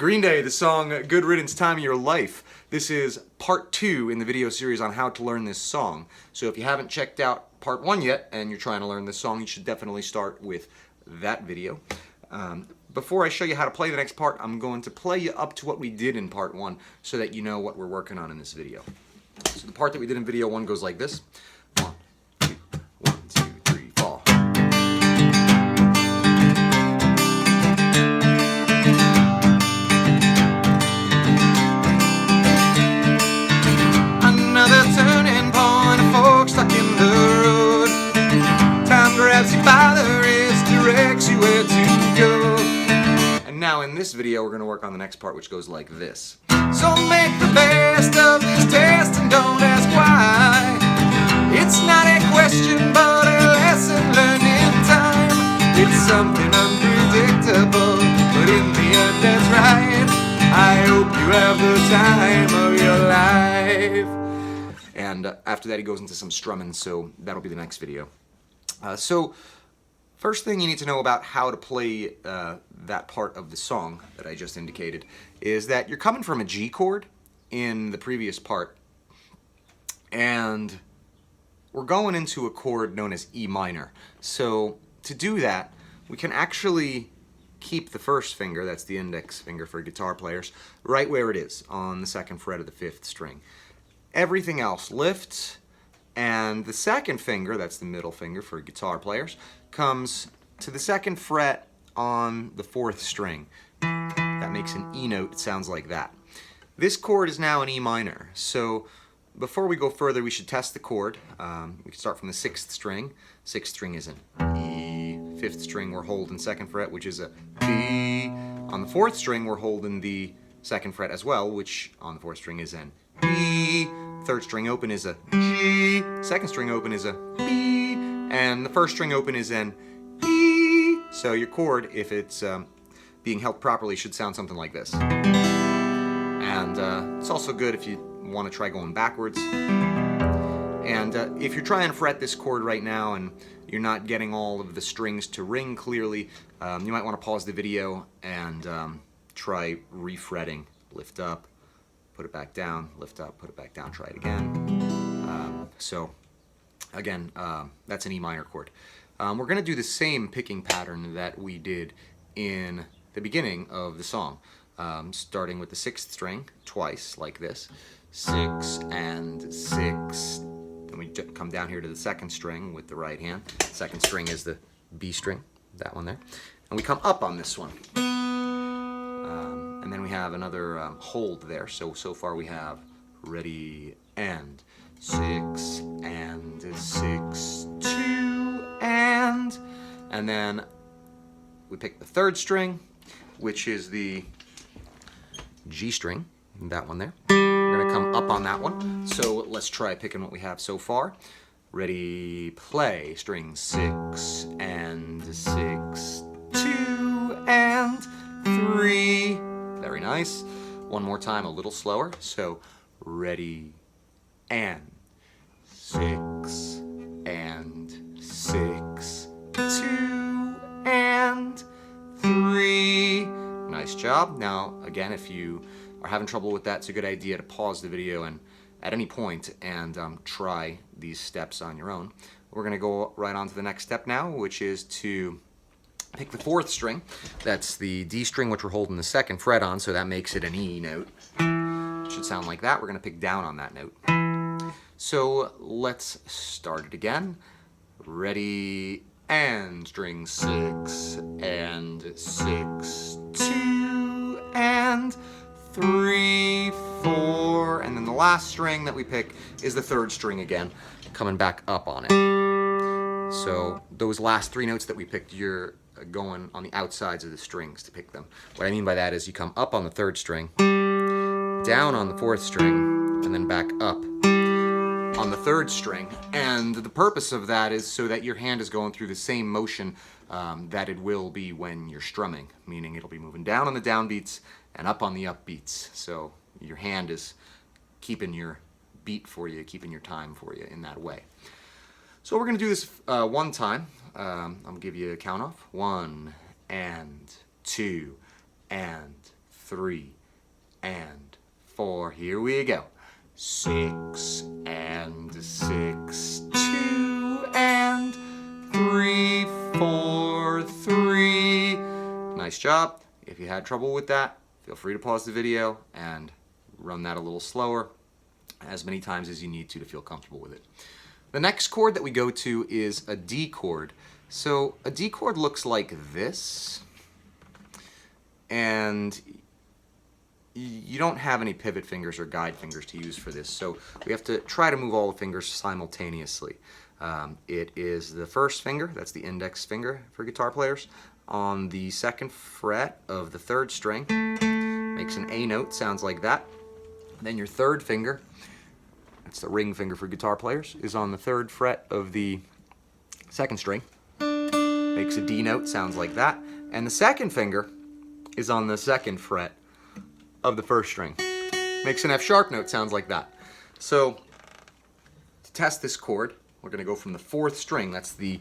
Green Day, the song Good Riddance, Time of Your Life. This is part 2 in the video series on how to learn this song. So if you haven't checked out part 1 yet and you're trying to learn this song, you should definitely start with that video. Before I show you how to play the next part, I'm going to play you up to what we did in part 1 so that you know what we're working on in this video. So the part that we did in video 1 goes like this. 1, 2, 1, 2, 3, 4. Another turning point, a fork stuck in the road. Time grabs you by the wrist, directs you where to go. And now in this video, we're going to work on the next part, which goes like this. So make the best of this test and don't ask why. It's not a question, but a lesson learned in time. It's something unpredictable, but in the end that's right. I hope you have the time of your life. And after that he goes into some strumming, so that'll be the next video. So first thing you need to know about how to play that part of the song that I just indicated is that you're coming from a G chord in the previous part, and we're going into a chord known as E minor. So to do that, we can actually keep the first finger, that's the index finger for guitar players, right where it is on the 2nd fret of the 5th string. Everything else lifts, and the 2nd finger, that's the middle finger for guitar players, comes to the 2nd fret on the 4th string. That makes an E note. It sounds like that. This chord is now an E minor. So before we go further, we should test the chord. We can start from the 6th string. 6th string is an E. 5th string we're holding 2nd fret, which is a B. On the 4th string we're holding the 2nd fret as well, which on the 4th string is an E. 3rd string open is a G. 2nd string open is a B. And the 1st string open is an E. So your chord, if it's being held properly, should sound something like this. And it's also good if you want to try going backwards. And if you're trying to fret this chord right now and you're not getting all of the strings to ring clearly, you might want to pause the video and try refretting. Lift up, put it back down, lift up, put it back down, try it again. So again, that's an E minor chord. We're going to do the same picking pattern that we did in the beginning of the song, starting with the 6th string twice, like this. 6 and 6. Then we come down here to the 2nd string with the right hand. 2nd string is the B string, that one there. And we come up on this one. And then we have another hold there. So far we have ready and 6 and 6, 2 and then we pick the 3rd string, which is the G string, that one there. We're going to come up on that one. So let's try picking what we have so far. Ready, play. String 6 and 6, 2 and 3. Very nice. One more time, a little slower. So ready and 6 and 6, 2 and 3. Nice job. Now, again, if you are having trouble with that, it's a good idea to pause the video and at any point and try these steps on your own. We're going to go right on to the next step now, which is to pick the 4th string. That's the D string, which we're holding the 2nd fret on, so that makes it an E note. It should sound like that. We're going to pick down on that note. So let's start it again. Ready and string 6 and 6, 2 and 3, 4, and then the last string that we pick is the 3rd string again, coming back up on it. So those last 3 notes that we picked, you're going on the outsides of the strings to pick them. What I mean by that is you come up on the 3rd string, down on the 4th string, and then back up on the 3rd string. And the purpose of that is so that your hand is going through the same motion that it will be when you're strumming, meaning it'll be moving down on the downbeats and up on the upbeats. So your hand is keeping your beat for you, keeping your time for you in that way. So we're going to do this one time. I'll give you a count off. 1 and 2 and 3, and 4. Here we go. 6 and 6, 2 and 3, 4, 3. Nice job. If you had trouble with that, feel free to pause the video and run that a little slower, as many times as you need to feel comfortable with it. The next chord that we go to is a D chord. So a D chord looks like this, and you don't have any pivot fingers or guide fingers to use for this, so we have to try to move all the fingers simultaneously. It is the first finger, that's the index finger for guitar players, on the 2nd fret of the 3rd string, makes an A note, sounds like that. Then your 3rd finger, that's the ring finger for guitar players, is on the 3rd fret of the 2nd string, makes a D note, sounds like that. And the 2nd finger is on the 2nd fret of the 1st string, makes an F sharp note, sounds like that. So to test this chord, we're going to go from the 4th string, that's the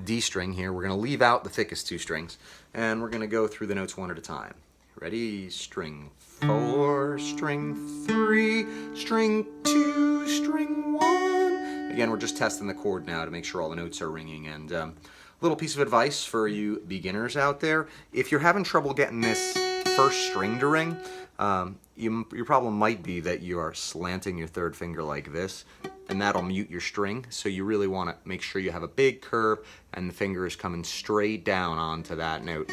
D string here. We're going to leave out the thickest 2 strings, and we're going to go through the notes one at a time. Ready? String 4, string 3, string 2, string 1. Again, we're just testing the chord now to make sure all the notes are ringing. And a little piece of advice for you beginners out there: if you're having trouble getting this 1st string to ring, your problem might be that you are slanting your 3rd finger like this, and that'll mute your string. So you really want to make sure you have a big curve and the finger is coming straight down onto that note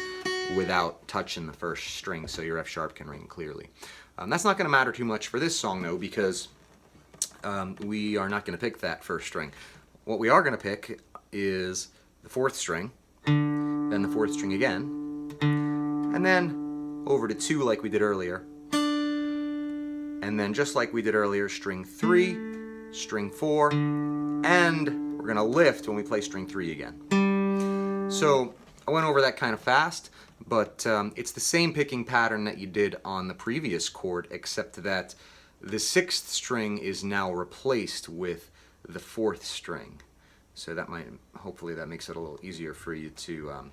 without touching the 1st string, so your F sharp can ring clearly. That's not going to matter too much for this song though, because we are not going to pick that 1st string. What we are going to pick is the 4th string, then the 4th string again, and then over to 2 like we did earlier, and then just like we did earlier, string 3, string 4, and we're going to lift when we play string 3 again. So I went over that kind of fast, but it's the same picking pattern that you did on the previous chord, except that the 6th string is now replaced with the 4th string. So that hopefully that makes it a little easier for you to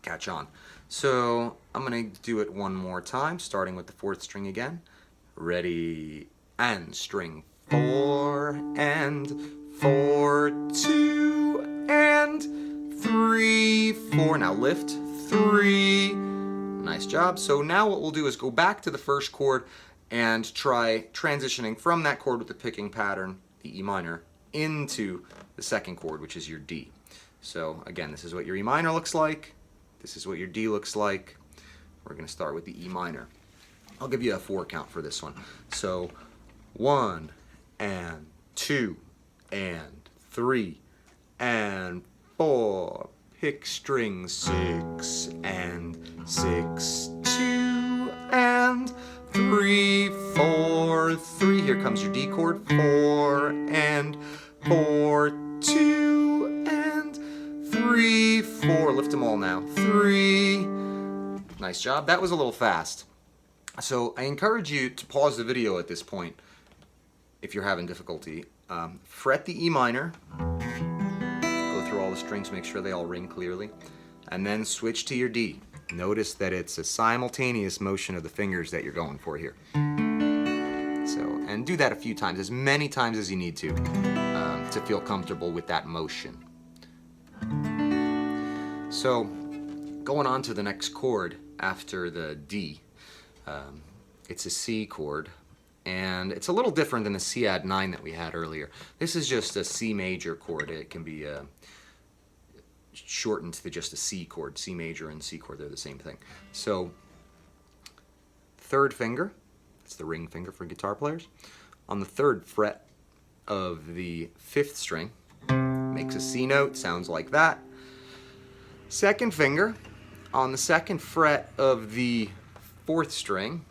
catch on. So I'm going to do it one more time, starting with the 4th string again. Ready, and string 4 and 4, 2 and 3, 4. Now lift, 3. Nice job. So now what we'll do is go back to the 1st chord and try transitioning from that chord with the picking pattern, the E minor, into the 2nd chord, which is your D. So again, this is what your E minor looks like. This is what your D looks like. We're going to start with the E minor. I'll give you a 4 count for this one. So 1 and 2 and 3 and 4. Pick string 6 and 6, 2 and 3, 4, 3. Here comes your D chord. 4 and 4, 2 and 3, 4. Lift them all now. 3. Nice job. That was a little fast. So I encourage you to pause the video at this point if you're having difficulty. Fret the E minor, go through all the strings, make sure they all ring clearly, and then switch to your D. Notice that it's a simultaneous motion of the fingers that you're going for here. So, and do that a few times, as many times as you need to feel comfortable with that motion. So, going on to the next chord after the D. It's a C chord, and it's a little different than the C add 9 that we had earlier. This is just a C major chord. It can be shortened to just a C chord. C major and C chord, they're the same thing. So 3rd finger, that's the ring finger for guitar players, on the 3rd fret of the 5th string, makes a C note, sounds like that. 2nd finger on the 2nd fret of the 4th string,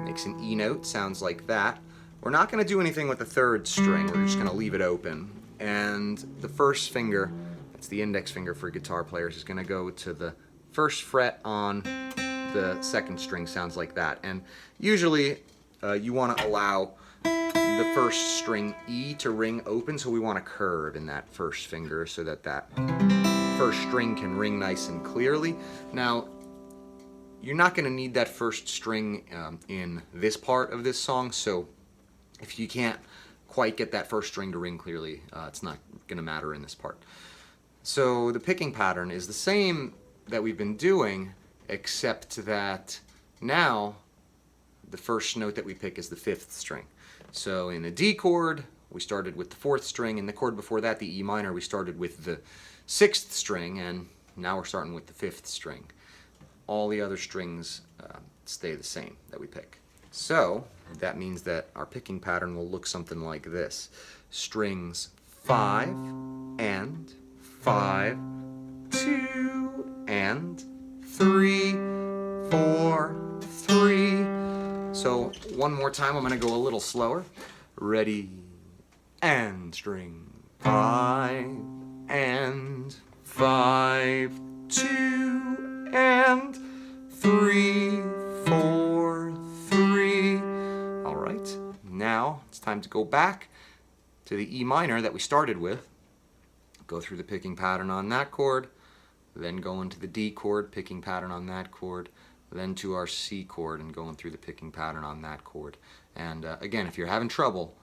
makes an E note, sounds like that. We're not going to do anything with the 3rd string, we're just going to leave it open. And the 1st finger, that's the index finger for guitar players, is going to go to the 1st fret on the 2nd string, sounds like that. And usually you want to allow the 1st string E to ring open, so we want a curve in that 1st finger so that that 1st string can ring nice and clearly. Now, you're not going to need that first string in this part of this song, so if you can't quite get that first string to ring clearly, it's not going to matter in this part. So the picking pattern is the same that we've been doing, except that now the first note that we pick is the 5th string. So in a D chord, we started with the 4th string. In the chord before that, the E minor, we started with the 6th string, and now we're starting with the 5th string. All the other strings stay the same that we pick. So that means that our picking pattern will look something like this. Strings 5 and 5, 2 and 3, 4, 3. So one more time, I'm going to go a little slower. Ready, and string 5 and 5, 2 and 3, 4, 3. All right, now it's time to go back to the E minor that we started with. Go through the picking pattern on that chord, then go into the D chord, picking pattern on that chord, then to our C chord and going through the picking pattern on that chord. And again, if you're having trouble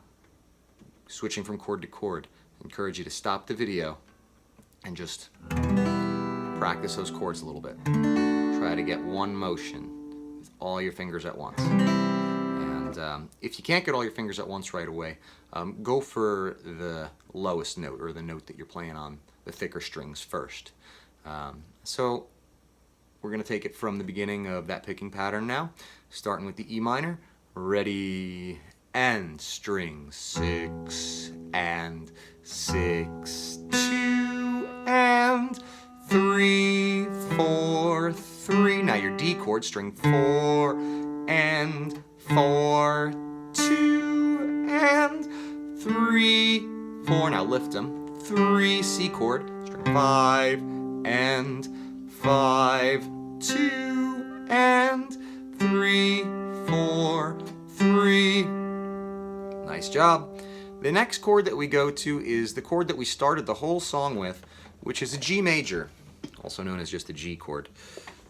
switching from chord to chord, I encourage you to stop the video and just practice those chords a little bit. Try to get one motion with all your fingers at once. And if you can't get all your fingers at once right away, go for the lowest note, or the note that you're playing on the thicker strings first. So we're going to take it from the beginning of that picking pattern now, starting with the E minor. Ready, and string 6 and 6, 2 and 3, 4, 3. Now your D chord, string 4 and 4, 2 and 3, 4. Now lift them. 3, C chord, string 5 and 5, 2 and 3, 4, 3. Nice job. The next chord that we go to is the chord that we started the whole song with, which is a G major, also known as just a G chord.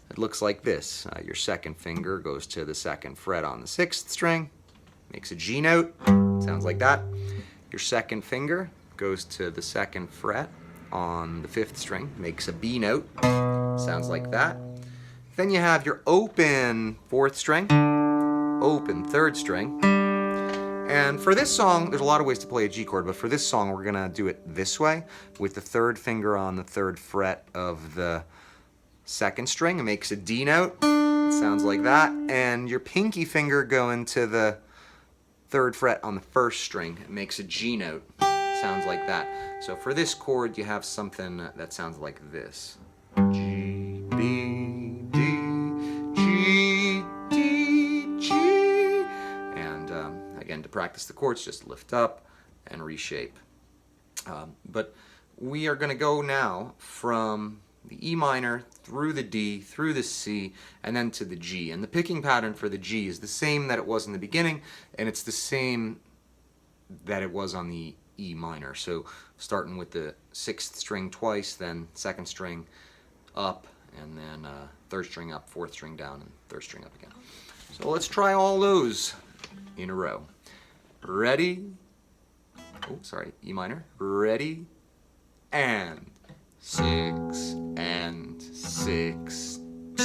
It looks like this. Your second finger goes to the 2nd fret on the 6th string, makes a G note, sounds like that. Your second finger goes to the 2nd fret on the 5th string, makes a B note, sounds like that. Then you have your open 4th string, open 3rd string. And for this song, there's a lot of ways to play a G chord, but for this song, we're going to do it this way, with the 3rd finger on the 3rd fret of the 2nd string. It makes a D note, sounds like that. And your pinky finger going to the 3rd fret on the 1st string. It makes a G note, sounds like that. So for this chord, you have something that sounds like this. G, B, D, G, D, G. And again, to practice the chords, just lift up and reshape. But we are going to go now from the E minor through the D, through the C, and then to the G. And the picking pattern for the G is the same that it was in the beginning, and it's the same that it was on the E minor. So starting with the 6th string twice, then 2nd string up, and then 3rd string up, 4th string down, and 3rd string up again. So let's try all those in a row. Ready? Oh, sorry, E minor. Ready? And 6 and 6, 2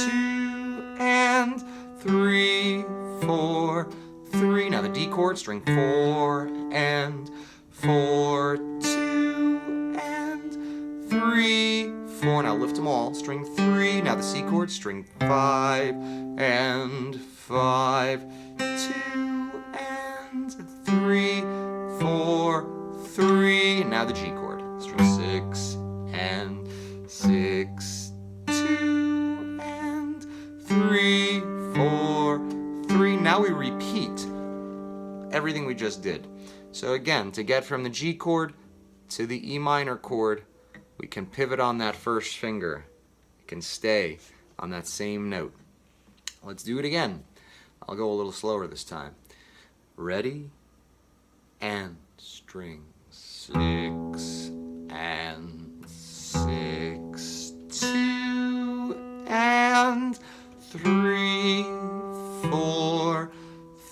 and 3, 4, 3. Now the D chord, string 4 and 4, 2 and 3, 4. Now lift them all, string 3. Now the C chord, string 5 and 5, 2 and 3, 4, 3. Now the G chord, string 6 and 6, 2 and 3, 4, 3. Now we repeat everything we just did. So again, to get from the G chord to the E minor chord, we can pivot on that 1st finger. It can stay on that same note. Let's do it again. I'll go a little slower this time. Ready? And string 6 and 6, 2 and 3, 4,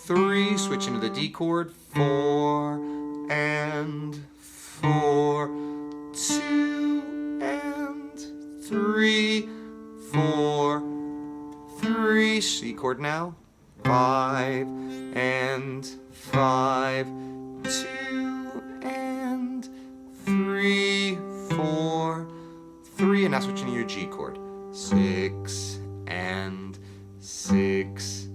3, switch into the D chord, 4 and 4, 2 and 3, 4, 3, C chord now, 5 and 5, 2 and 3, 4, 3, and now switch into your G chord, 6 and 6,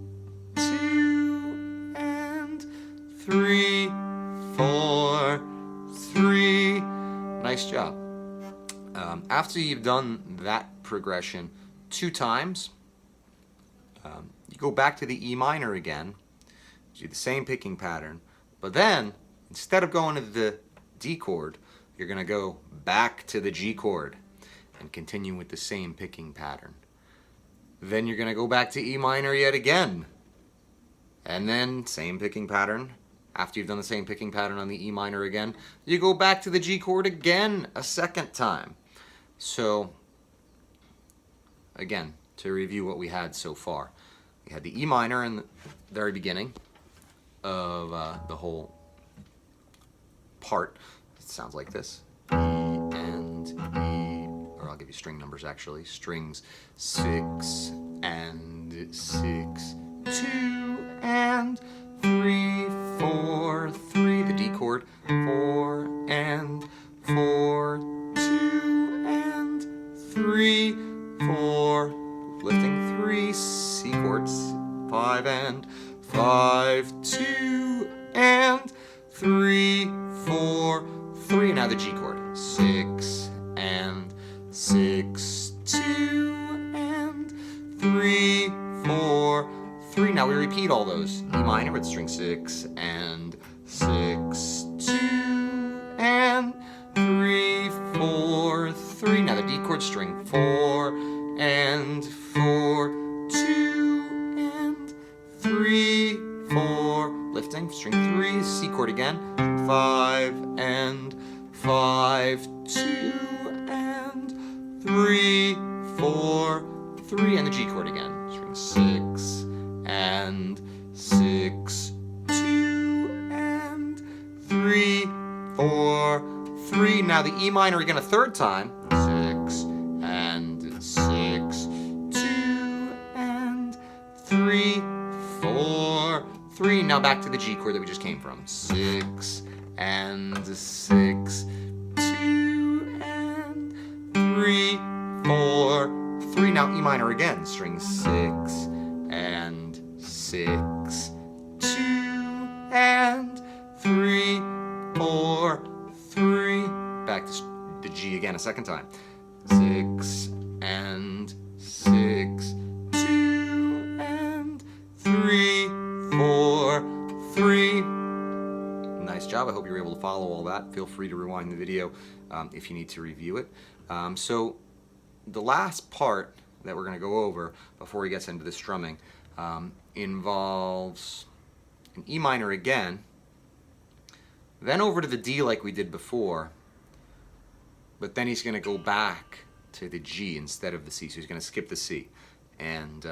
2 and 3, 4, 3. Nice job. After you've done that progression 2 times, you go back to the E minor again, do the same picking pattern, but then instead of going to the D chord, you're going to go back to the G chord and continue with the same picking pattern. Then you're going to go back to E minor yet again, and then same picking pattern. After you've done the same picking pattern on the E minor again, you go back to the G chord again a second time. So again, to review what we had so far, we had the E minor in the very beginning of the whole part. It sounds like this. E and E, or I'll give you string numbers actually. Strings 6 and 6, 2 and 3, 4, 3, the D chord, 4 and 4, 2 and 3, 4, lifting 3, C chords, 5 and 5, 2 and 3, 4, 3, now the G chord, 6 and 6, 2 and 3, 4, 3. Now we repeat all those. E minor with string 6 and 6, 2 and 3, 4, 3. Now the D chord, string 4 and 4, 2 and 3, 4. Lifting, string 3, C chord again, 5 and 5, 2 and 3, 4, 3, and the G chord again, string 6 and 6, 2 and 3, 4, 3. Now the E minor again a third time, 6 and 6, 2 and 3, 4, 3. Now back to the G chord that we just came from, 6 and 6, 2 and 3, 4, 3. Now E minor again, string 6 and 6, 2 and 3, 4, 3. Back to the G again a second time, 6 and 6, 2 and 3, 4, 3. Nice job. I hope you were able to follow all that. Feel free to rewind the video if you need to review it. So the last part that we're going to go over before he gets into the strumming involves an E minor again, then over to the D like we did before, but then he's going to go back to the G instead of the C, so he's going to skip the C. And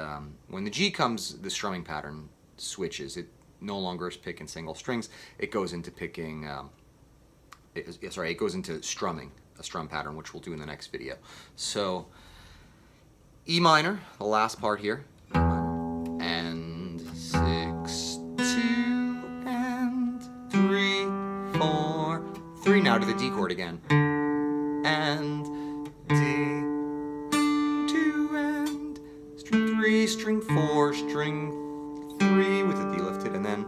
when the G comes, the strumming pattern switches. It no longer is picking single strings. It goes into picking, it goes into strumming, a strum pattern, which we'll do in the next video. So E minor, the last part here, and 6, 2 and 3, 4, 3. Now to the D chord again, and D, 2 and string 3, string 4, string 3 with the D lifted, and then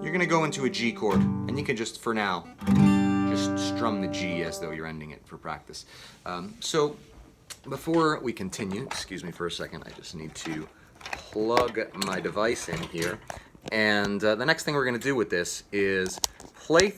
you're going to go into a G chord, and you can just, for now, just strum the G as though you're ending it for practice. So before we continue, excuse me for a second, I just need to plug my device in here, and the next thing we're going to do with this is play through